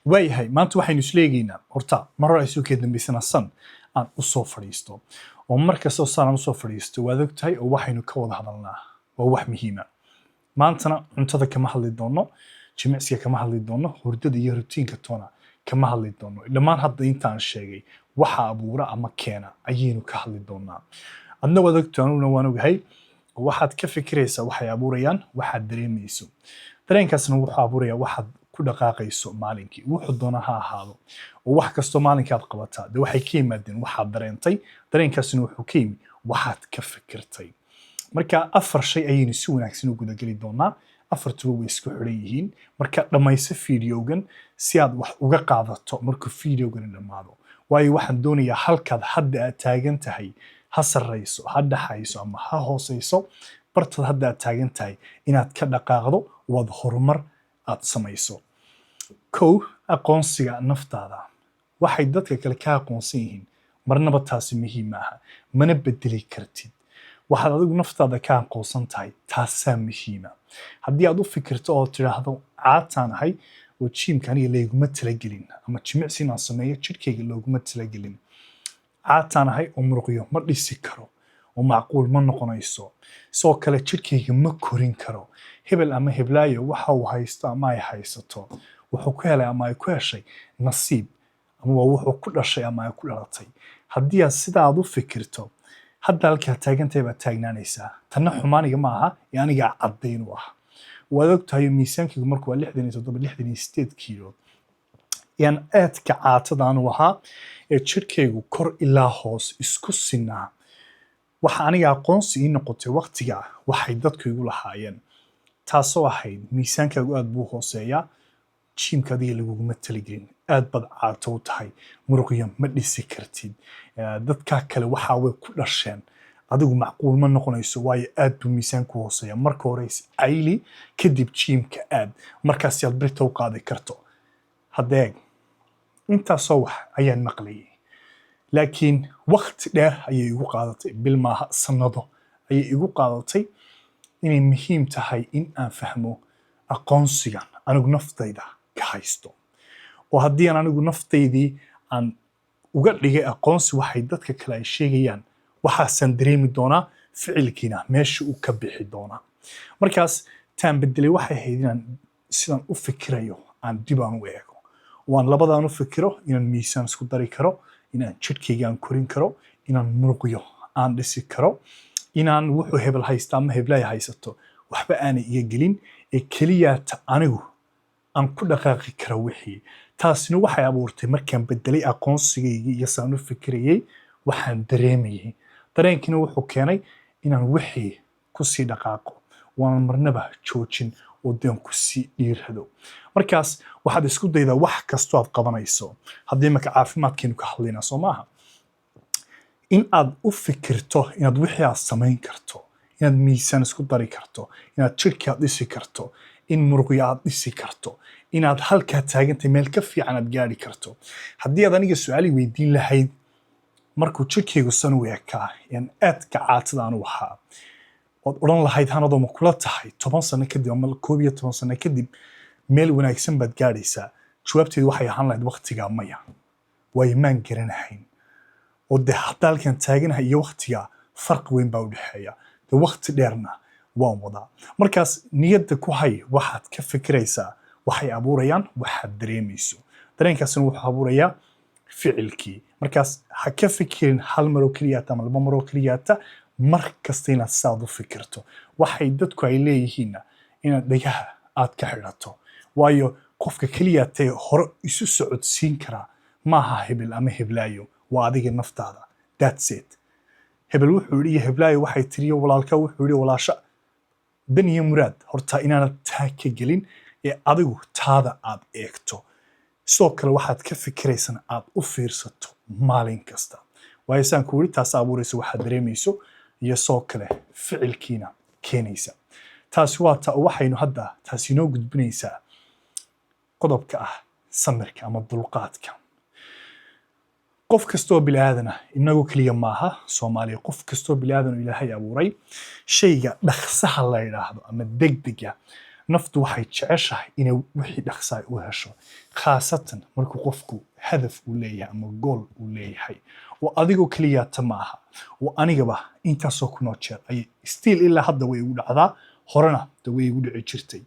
waayahay maanta waxaynu isleegaynaa horta mar hore ay soo kee dambaysana san aan u soo fadhiisto oo mar kastoo san aan usoo fadhiisto waad og tahay oo waxaynu ka wada hadalnaa waa wax muhiima maantana cuntada kama hadli doono jimicsiga kama hadli doono hurdada iyo rutiinka toona kama hadli doono dhammaan hadda intaan sheegay waxa abuura ama keena ayaynu ka hadli doonaa adna waad ogtahay anuguna waan ogahay waxaad ka fikiraysaa waxay abuurayaan waxaad dareemayso dareenkaasna wuxuu abuurayaa waxaad ku dhaqaaqayso maalinkii wuxuu doona ha ahaado oo wax kastoo maalinkaad qabataa de waxay ka yimaadeen waxaad dareentay dareenkaasna wuxuu ka yimi waxaad ka fikirtay marka 4 shay ayaynu si wanaagsan u gudageli doonaa 4tuba way isku xiran yihiin marka dhamayso fiidiyogan si aad wax uga qaadato markuu fiidiyogan dhamaado waayo waxaan doonayaa halkaad hadda aad taagan tahay ha sarreyso ha dhaxayso ama ha hooseyso bartaad hadda aad taagan tahay inaad ka dhaqaaqdo waad horumar aad samayso kow aqoonsiga naftaada waxay dadka kale ka aqoonsan yihiin marnaba taasi muhiim aha mana bedeli kartid waxaad adigu naftaada ka aqoonsan tahay taasaa muhiima haddii aad u fikirto oo tiraahdo caataan ahay oo jiimka aniga looguma talagelin ama jimicsi inaan sameeyo jidhkayga looguma talagelin caataan ahay oo muruqyo ma dhisi karo oo macquul ma noqonayso sidoo kale jidhkayga ma korin karo hebel ama heblaayo waxa uu haysto ama ay haysato wuxuu ku helay ama ay ku heshay nasiib ama wuxuu ku dhashay ama ay ku dhalatay haddii aad sidaa aad u fikirto hadda halkaa taagantahay baad taagnaanaysaa tanna xumaaniga ma aha ee anigaa caddayn u ah waad ogtahay miisaankaygu markuu waa 67 kiilo yaan aadka caatadaan u ahaa ee jidhkaygu kor ilaa hoos isku sinaa waxa aniga aqoonsi ii noqotay waqtiga waxay dadku igu lahaayeen taasoo ahayd miisaankaagu aad buu hooseeyaa jiimka adiga laguguma talagelin aad bad caato u tahay muruqyo ma dhisi kartid dadka kale waxa way ku dhasheen adigu macquul ma noqonayso waayo aad buu miisaanku hooseeyaa marka hore ayli kadib jiimka aad markaas aad birta u qaadi karto hadeeg intaasoo wax ayaan maqlayay laakiin waqti dheer ayay igu qaadatay bil maaha sanado ayay igu qaadatay inay muhiim tahay in aan fahmo aqoonsigan anigu naftayda ka haysto oo haddii aan anigu naftaydii aan uga dhigay aqoonsi waxay dadka kale ay sheegayaan waxaasaan dareemi doonaa ficilkiina meesha uu ka bixi doonaa markaas taan bedelay waxay ahayd inaan sidaan u fikirayo aan dib aan u eego waan labadaan u fikiro inaan miisaan isku dari karo inaan jidhkayga aan korin karo inaan muruqyo aan dhisi karo inaan wuxuu hebel haysta ama heblaay haysato waxba aanay iga gelin ee keliyaata anigu aan ku dhaqaaqi karo wixii taasina waxay abuurtay markaan bedelay aqoonsigaygii iyo saan u fikirayay waxaan dareemayay dareenkiina wuxuu keenay inaan wixii kusii dhaqaaqo waan marnaba joojin oo deen kusii dhiirado markaas waxaad isku daydaa wax kastoo aad qabanayso haddii marka caafimaadkeenu ka hadlaynaa soo maaha in aad u fikirto inaad wixii aad samayn karto inaad miisaan isku dari karto inaad jidhka aad dhisi karto in muruqyo aad dhisi karto inaad halkaa taagantay meel ka fiican aad gaari karto haddii aad aniga su-aali weydiin lahayd markuu jidhkaygu san u ekaa yaan aadka caatadaan u ahaa ood odhan lahayd hanadoo ma kula tahay 10 sano kadib ama 11 sano kadib meel wanaagsan baad gaadhaysaa jawaabteedu waxay ahaan lahayd waqtigaa maya waayo maan garanahayn oo de hadda halkan taaganahay iyo waqtigaa farqi weyn baa u dhexeeya de waqti dheerna waan wadaa markaas niyadda ku hay waxaad ka fikiraysaa waxay abuurayaan waxaad dareemayso dareenkaasina wuxuu abuurayaa ficilkii markaas ha ka fikirin hal mar oo keliyaata ama 2 mar oo keliyaata mar kasta inaad saad u fikirto waxay dadku ay leeyihiinna inaad dhagaha aad ka xidhato waayo qofka keliyaatee hore isu socodsiin karaa maaha hebel ama heblaayo waa adiga naftaada that's it hebel wuxuu yidhi iyo heblaayo waxay tiriyo walaalka wuxuu yidhi walaasha dan iyo muraad horta inaanad taa ka gelin ee adigu taada aad eegto sidoo kale waxaad ka fikiraysana aad u fiirsato maalin kasta waayo saan ku yidhi taas abuuraysa waxaad dareemayso iyo sidoo kale ficilkiina keenaysa taasi waa ta waxaynu hadda taasi inoo gudbinaysaa qodobka ah samirka ama dulqaadka qof kastoo bilaadan inagu kaliya maaha Soomaaliya qof kastoo bilaadan Ilaahay abuuray shayga dhaqsaha la yiraahdo ama degdega naftu waxay jeceshahay inay wixii dhaqsaay u hesho khaasatan markuu qofku hadaf uu leeyahay ama gool uu leeyahay oo adigoo keliyaata ma aha oo anigaba intaasoo kunoo jeer ay stiil ilaa hadda way igu dhacdaa horena da way igu dhici jirtay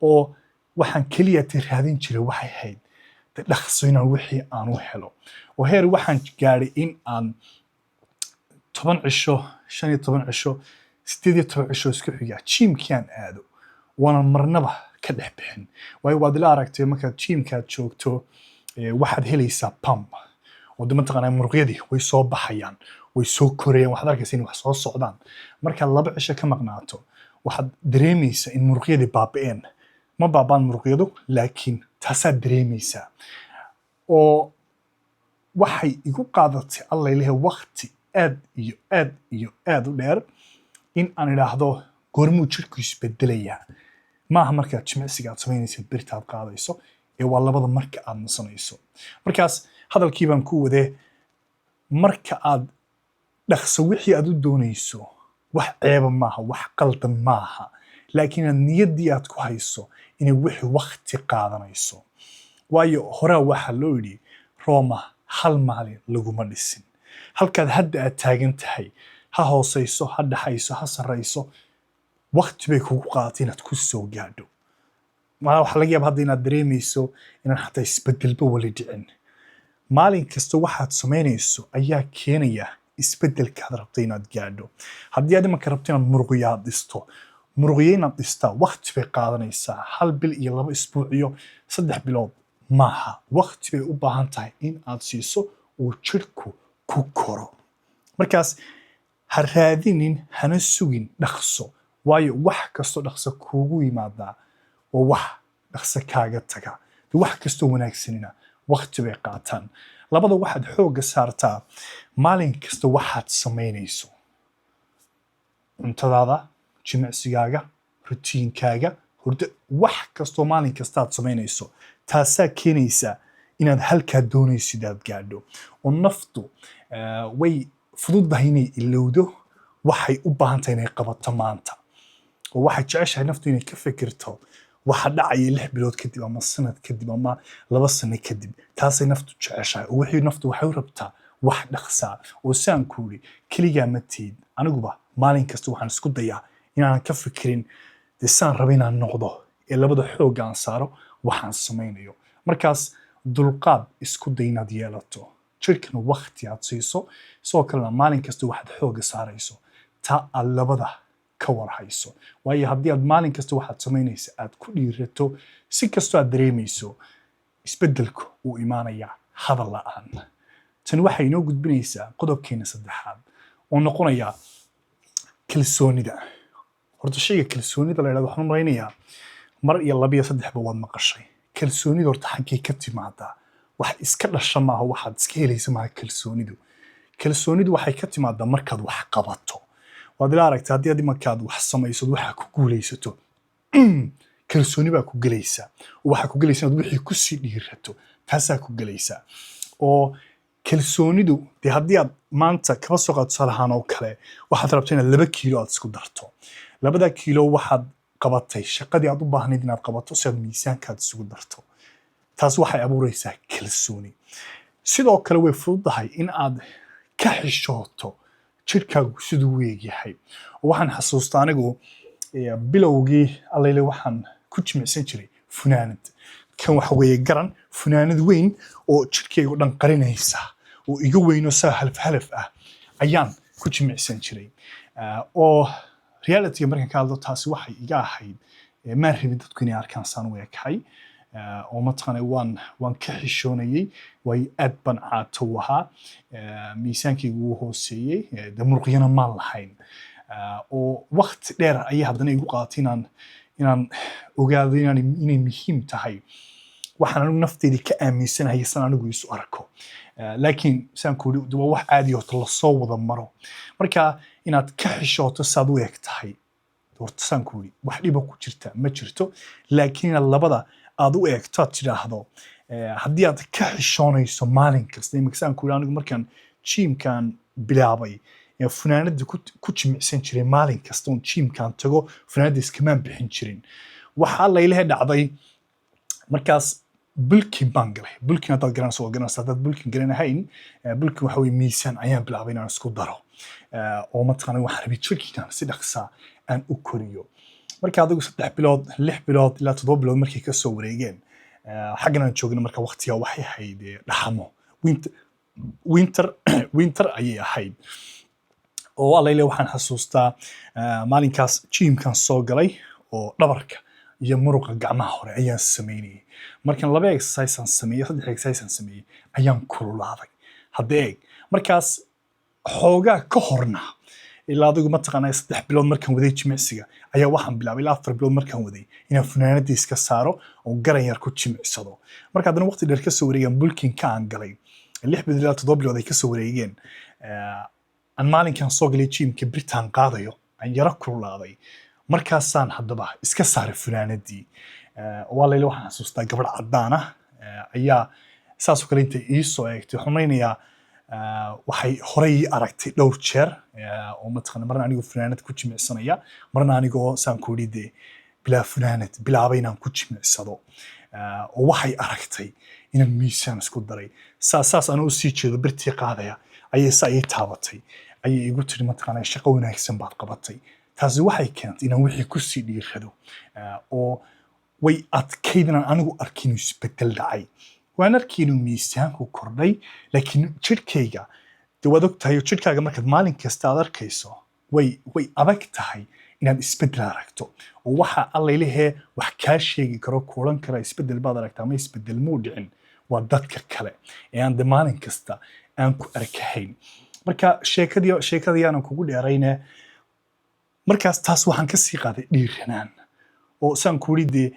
oo waxaan keliyaata raadin jiray waxay ahayd dhaqso inaan wixii aan u helo oo heer waxaan gaadhay in aan 10 cisho 15 cisho 18 cisho isku xiga jiimkii aan aado waana marnaba ka dhex bixin waayo waad ila aragtay markaad jiimkaad joogto waxaad helaysaa pump oo mataqaanaa muruqyadii way soo baxayaan way soo korayaan waxaad arkaysaa in wax soo socdaan markaad 2 cisho ka maqnaato waxaad dareemaysaa in muruqyadii baaba'een ma baabaan muruqyadu laakiin taasaad dareemaysaa oo waxay igu qaadatay alla ilahay waqti aad u dheer in aan idhaahdo goormuu jirku isbedelayaa maaha markaad jimicsiga aad samaynaysa birta aad qaadayso ee waa labada marka aad nasanayso markaas hadalkii baan ku wadee marka aad dhaqso wixii aad u doonayso wax ceeba maaha wax qaldan maaha laakiin aad niyaddii aad ku hayso inay wixii waqti qaadanayso waayo horaa waxaa loo yidhi Roma hal maalin laguma dhisin halkaad hadda aad taagan tahay ha hoosayso ha dhaxayso ha sarrayso waqti bay kugu qaadatay inaad ku soo gaadho waxa laga yaabaa hadda inaad dareemayso inaan xataa isbedelba wali dhicin maalin kasta waxaad samaynayso ayaa keenaya isbedelka aad rabto inaad gaadho haddii aad imanka rabto inaad muruqyaad dhisto muruqyo inaad dhistaa waqti bay qaadanaysaa 1 bil iyo 2 isbuuc iyo 3 bilood maaha waqti bay u baahan tahay in aad siiso uu jirku ku koro markaas ha raadinin hana sugin dhaqso waayo wax kastoo dhaqso kuugu yimaadaa waa wax dhaqso kaaga taga wax kastoo wanaagsanina waqti bay qaataan labada waxaad xoogga saartaa maalin kasta waxaad samaynayso cuntadaada jimicsigaaga rutiinkaaga hurdo wax kastoo maalin kasta aad samaynayso taasaa keenaysa inaad halkaa doonaysid aad gaadho oo naftu way fududahay inay ilowdo waxay u baahan tahay inay qabato maanta oo waxay jeceshahay naftu inay ka fikirto waxa dhacaya 6 bilood kadib ama sanad kadib ama 2 sano kadib taasay naftu jeceshahay oo wixii naftu waxay u rabtaa wax dhaqsaa oo saan ku yiri kaliya ma tiid aniguba maalin kasta waxaan isku dayaa inaan ka fikirin saan rabay inaan noqdo ee labada xoog aan saaro waxaan samaynayo markaas dulqaad isku day inaad yeelato jirkana waqti aad siiso soo kalena maalin kasta waxaad xoogga saarayso taa aad labada ka warhayso waayo haddii aad maalin kasta waxaad samaynaysa aad ku dhiirato si kastoo aad dareemayso isbedelku uu imaanaya hadal la'aan tani waxay inoo gudbinaysaa qodobkeena saddexaad oo noqonaya kalsoonida horta shayga kalsoonida la yiraahdo waxaan raynayaa mar iyo 2 iyo 3 ba waad maqashay kalsoonida horta xaggee ka timaadaa wax iska dhasha maaha waxaad iska helaysa maaha kalsoonidu waxay ka timaadaa markaad wax qabato waad ila aragtaa haddii aad markaad wax samayso waxa ku guulaysato kalsooni baa ku galaysa waxa ku galaysa inaad wixii ku sii dhiirato taasaa ku galaysa oo kalsoonidu dee haddii aad maanta kaba soo qaadso salahaan oo kale waxaad rabtaa inaad 2 kiilo aad isku darto 2 kiilo waxaad qabatay shaqadii aad u baahnayd inaad qabato si aad miisaankaad isugu darto taas waxay abuuraysaa kalsooni sidoo kale way fududahay in aad ka xishooto jirkaagu siduu u eegyahay waxaan xasuustaa anigu bilowgii allayle waxaan ku jimicsan jiray funaanad kan waxa weeye garan funaanad weyn oo jirkaygu dhan qarinaysa oo iga weyn oo saa half ah ayaan ku jimicsan jiray oo reality markaan ka hadlo taasi waxay iga ahayd ma rabin dadku inay arkaan saan u ekahay oo mataqaanay waan ka xishoonayay way aad ban caato waha miisaankaygu uu hooseeyay muruqyana ma lahayn oo waqti dheer ayaa haddana igu qaadatay inaan ogaado inay muhiim tahay waxaan anigu nafteedii ka aaminsanahay san anigu isu arko laakiin saan ku yiri waa wax caadi ah oo la soo wada maro marka inaad ka xishooto saad u eg tahay horta saan ku yiri wax dhiba ku jirta ma jirto laakiin labada aad u eegto aad tiraahdo haddii aad ka xishoonayso maalin kasta imika saan ku yiri anigu markaan jiimkan bilaabay funaanada ku jimicsan jiray maalin kasta oo jiimkan tago funaanada iskamaan bixin jirin waxaa laylaha dhacday markaas bulking baan galay. Bulking haddaad garanayso waa garanaysa, haddaad bulking garanahayn bulking waxa weye miisaan ayaan bilaabay inaan isku daro oo mataqaanaa waxaan rabay jirkiinan si dhaqsaa aan u koriyo. marka adigu 3 bilood 6 bilood ilaa 7 bilood markay ka soo wareegeen xaggan aan joogno marka waqtiga waxay ahayd dhaxamo winter ayay ahayd. oo allayle waxaan xasuustaa maalinkaas gymkan soo galay oo dhabarka iyo muruqa gacmaha hore ayaan sameynayay. markan 2 exercise aan sameeyay 3 exercise aan sameeyay ayaan kululaaday. hadda eeg markaas xoogaa ka horna ilaa adigu mataqaanaa 3 bilood markaan waday jimicsiga ayaa waxaan bilaabay ilaa 4 bilood markaan waday inaan funaanadii iska saaro oo garan yar ku jimicsado. marka haddana waqti dheer ka soo wareegan bulking ka aan galay 6 bilood ilaa 7 bilood ay ka soo wareegeen aan maalinkan soo galay gymka Britain qaadayo aan yara kululaaday. markaasaan haddaba iska saaray funaanadii waa layla waxaan xasuustaa gabadh cadaan ah ayaa saasoo kale intay ii soo eegtay xumaynayaa waxay horey aragtay dhowr jeer oo mataqaanaa marna anigoo funaanad ku jimicsanaya marna anigoo saan ku dhide bilaa funaanad bilaabay inaan ku jimicsado oo waxay aragtay inaan miisaan isku daray saas anuu sii jeedo birtii qaadaya ayay ii taabatay ayay igu tiri mataqaanaa shaqo wanaagsan baad qabatay. taasi waxay keentay inaan wixii ku sii dhiirado oo way adkayd inaan anigu arkin isbedel dhacay. waan arkay inuu miisaanku kordhay laakiin jirkayga dee waad ogtahay jirkaaga markaad maalin kasta aad arkayso way adag tahay inaad isbedel aragto oo waxa allaylehee wax kaa sheegi karo kuulan kara isbedel baad aragtaa ama isbedel muu dhicin waa dadka kale ee aan dee maalin kasta aan ku arkahayn. marka sheekadii aanan kugu dheerayne markaas taas waxaan ka sii qaaday dhiiranaan oo saan ku yidhi dee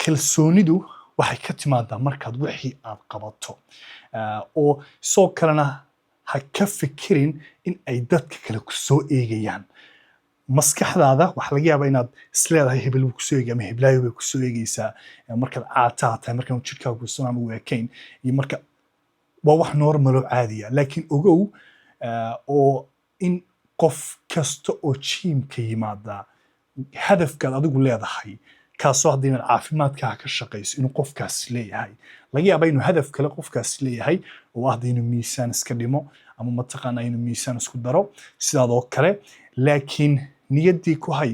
kalsoonidu waxay ka timaadaa markaad wixii aad qabato oo soo kalena ha ka fikirin in ay dadka kale ku soo eegayaan. maskaxdaada waxa laga yaabaa inaad isleedahay hebel wuu kusoo eegay ama heblaayo way kusoo eegaysaa markaad caataa tahay markaan jirkaaga kusan ama weekayn iyo marka waa wax normal oo caadiya. laakiin ogow oo in qof kasta oo gymka yimaada hadafkaad adigu leedahay kaasoo haddii inaad caafimaadkaaga ka shaqayso inuu qofkaas leeyahay. laga yaabaa inuu hadaf kale qofkaas leeyahay oo haddii inuu miisaan iska dhimo ama mataqaanaa inuu miisaan isku daro sidaadoo kale. laakiin niyaddii ku hay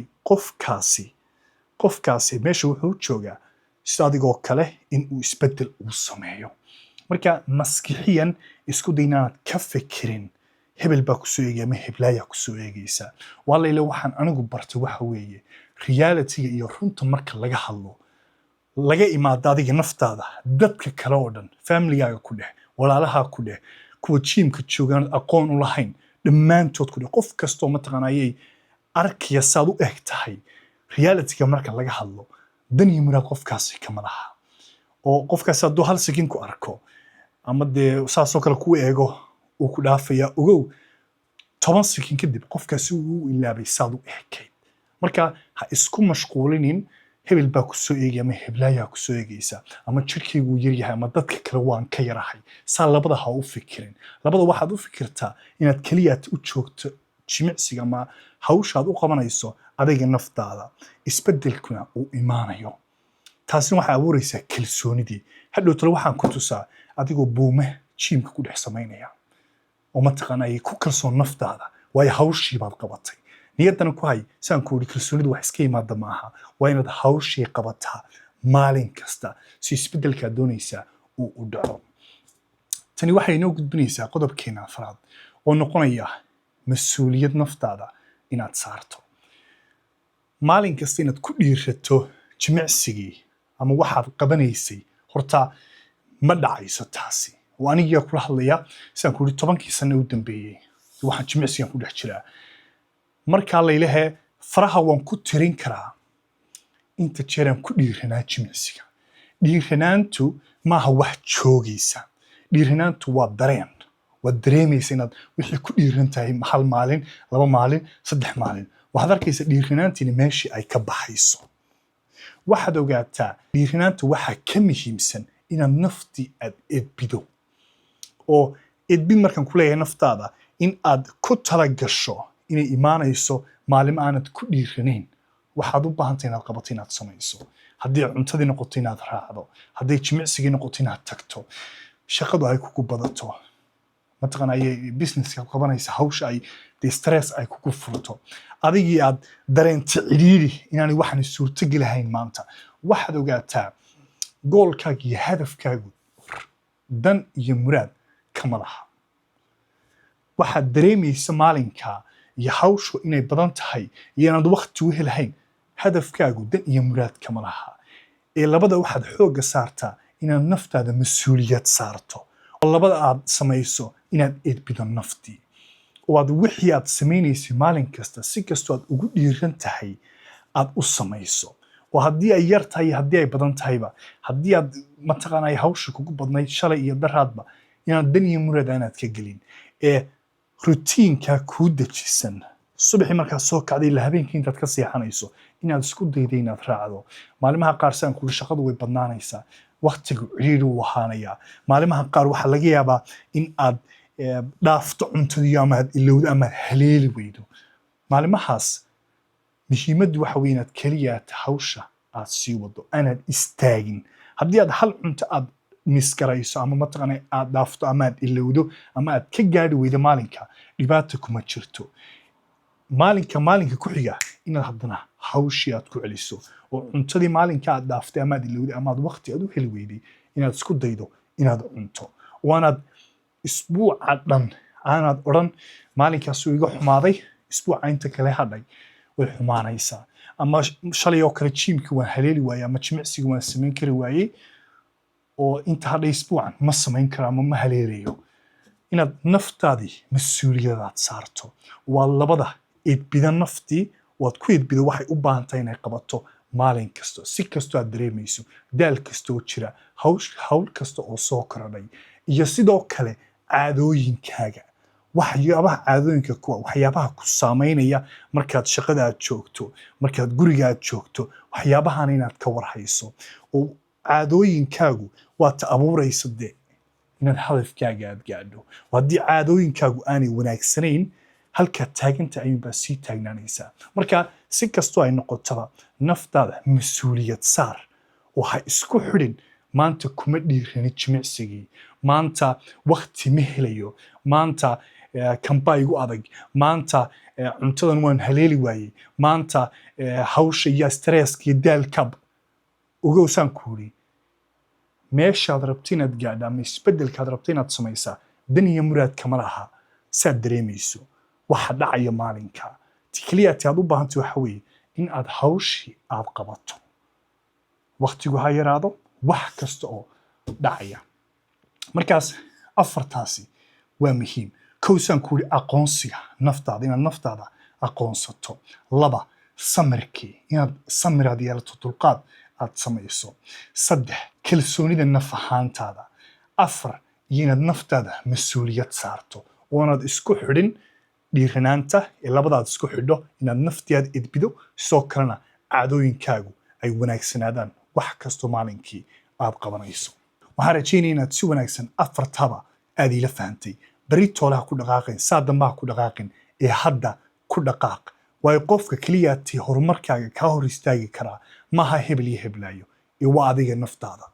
qofkaasi meesha wuxuu joogaa sida adigoo kale in uu isbedel uu sameeyo. marka maskixiyan isku day inaanad ka fikirin hebel baa kusoo eegaya ama heblaayaa kusoo eegaysa. waa layla waxaan anigu bartay waxa weeye reality-ga iyo runta marka laga hadlo laga imaado adiga naftaada dadka kale oo dhan familygaaga ku dheh walaalaha ku dheh kuwa gymka joogaan aqoon u lahayn dhammaantood ku dheh qof kastoo mataqaanayay arkaya saad u eg tahay reality-ga marka laga hadlo dan iyo muraad qofkaasi kama laha oo qofkaasi hadduu hal sakin ku arko ama dee saasoo kale ku eego uu ku dhaafaya ogow 10 sakin kadib qofkaasi uu ilaabay saad u ekayd. marka ha isku mashquulinin hebel baa kusoo eegaya ama heblaayaa kusoo eegaysa ama jirkaygu yaryahay ama dadka kale waan ka yarahay. saa labada ha u fikirin. labada waxaad u fikirtaa inaad keliyaad u joogto jimicsiga ama hawshaad u qabanayso adiga naftaada isbedelkuna uu imaanayo. taasina waxay abuuraysaa kalsoonidii. hadhow tale waxaan ku tusaa adigoo buume gymka ku dhex samaynaya oo mataqaanaa ku kalsoon naftaada waayo hawshii baad qabatay. niyaddana ku hay saan ku yidhi kalsoonidu wax iska yimaada maaha waa inaad hawshii qabataa maalin kasta si isbedelkaad doonaysaa uu u dhaco. tani waxay inoo gudbinaysaa qodobkeena afraad oo noqonaya mas-uuliyad naftaada inaad saarto. maalin kasta inaad ku dhiirato jimicsigii ama waxaad qabanaysay horta ma dhacayso taasi. oo anigaa kula hadlaya saan ku yidhi 10kii sano u dambeeyey waxaan jimicsigan ku dhex jiraa. markaa laylehe faraha waan ku tirin karaa inta jeeraan ku dhiiranaa jimicsiga. dhiiranaantu maaha wax joogaysa. dhiiranaantu waa dareen. waad dareemaysa inaad wixii ku dhiiran tahay 1 maalin 2 maalin 3 maalin waxaad arkaysa dhiiranaantiina meeshii ay ka baxayso. waxaad ogaataa dhiiranaanta waxaa ka muhiimsan inaad naftii aad edbido oo edbid markaan ku leeyahay naftaada in aad ku tala gasho inay imaanayso maalin aanad ku dhiiranayn waxaad u baahantahay inaad qabato inaad samayso. haddii cuntadii noqoto inaad raacdo hadday jimicsigii noqoto inaad tagto shaqadu ay kugu badato mataqaana ayay businesska qabanaysa hawsha ay stress ay kugu furto adigii aad dareento ciriiri inaanay waxaan suurtagal ahayn maanta waxaad ogaataa goolkaaga iyo hadafkaagu dan iyo muraad kama laha waxaad dareemaysa maalinka iyo hawshu inay badan tahay iyo inaad waqti u helahayn hadafkaagu dan iyo muraad kama laha ee labada waxaad xoogga saartaa inaad naftaada mas-uuliyad saarto oo labada aad samayso inaad edbido naftii oo aad wixii aad samaynaysay maalin kasta si kastoo aad ugu dhiiran tahay aad u samayso oo haddii ay yar tahay haddii ay badan tahayba haddii aad mataqaana ay hawsha kugu badnayd shalay iyo daraadba inaad dan iyo muraad aanaad ka gelin ee rutiinkaa kuu dejisan subaxii markaad soo kacday ilaa habeenkii intaad ka seexanayso inaad isku dayday inaad raacdo maalimaha qaar saan kuli shaqadu way badnaanaysaa waqtigu ciriiri u ahaanayaa maalimaha qaar waxaa laga yaabaa in aad dhaafto cuntadii ama aad ilowdo ama aad haleeli weydo maalimahaas muhiimaddu waxa weeye inaad keliyaata hawsha aad sii wado aanaad istaagin haddii aad hal cunto aad misgarayso ama mataqaana aad dhaafto ama aad ilowdo ama aad ka gaadhi weydo maalinka dhibaata kuma jirto maalinka ku xiga inaad haddana hawshii aad ku celiso oo cuntadii maalinka aad dhaaftay ama aad ilowday ama aad waqti aad u heli weyday inaad isku daydo inaad cunto waanaad isbuuca dhan aanaad odhan maalinkaasuu iga xumaaday isbuuca inta kale hadhay way xumaanaysaa ama shalay oo kale jiimkii waan haleeli waayey ama jimicsigii waan samayn kari waayey oo inta hadhay isbuucan ma samayn karo ama ma haleelayo inaad naftaadii mas-uuliyadaad saarto waa labada edbida naftii waad ku edbida waxay u baahan tahay inay qabato maalin kasto si kastoo aad dareemayso daal kastoo jira hawl kasta oo soo korodhay iyo sidoo kale caadooyinkaaga caadooyinka kuwa waxyaabaha ku saameynaya markaad shaqada aad joogto markaad guriga aad joogto waxyaabahan inaad ka warhayso oo caadooyinkaagu waad ta abuuraysa dee inaad hadafkaaga aad gaadho haddii caadooyinkaagu aanay wanaagsanayn halka taaganta ayuunbaa sii taagnaanaysaa marka si kastoo ay noqotaba naftaada mas-uuliyad saar oo ha isku xidhin maanta kuma dhiirani jimicsigii maanta waqti ma helayo maanta kambaa igu adag maanta cuntadan waan haleeli waayey maanta hawsha iyo stresska iyo daalkab ogowsaan ku uri meeshaad rabta inaad gaadha ama isbedelkaad rabta inaad samaysaa dan iyo muraad kama laha saad dareemayso waxa dhacaya maalinka tikliyaati aad u baahantay waxa weeye in aad hawshii aad qabato waqtigu ha yaraado wax kasta oo dhacaya markaas afartaasi waa muhiim kowsaan ku uri aqoonsiga naftaada inaad naftaada aqoonsato laba samirkii inaad samiraad yeelato dulqaad aad samayso saddex kalsoonida naf ahaantaada afar iyo inaad naftaada mas-uuliyad saarto oonaad isku xidhin dhiiranaanta ee labadaad isku xidho inaad naftiaad edbido sidoo kalena caadooyinkaagu ay wanaagsanaadaan wax kastoo maalinkii aad qabanayso waxaan rajaynaya inaad si wanaagsan afartaba aad iila fahantay beri toolaha ku dhaqaaqin saa dambaha ku dhaqaaqin ee hadda ku dhaqaaq waayo qofka keliyaati horumarkaaga kaa hor istaagi karaa maaha hebel iyo heblaayo ee waa adiga naftaada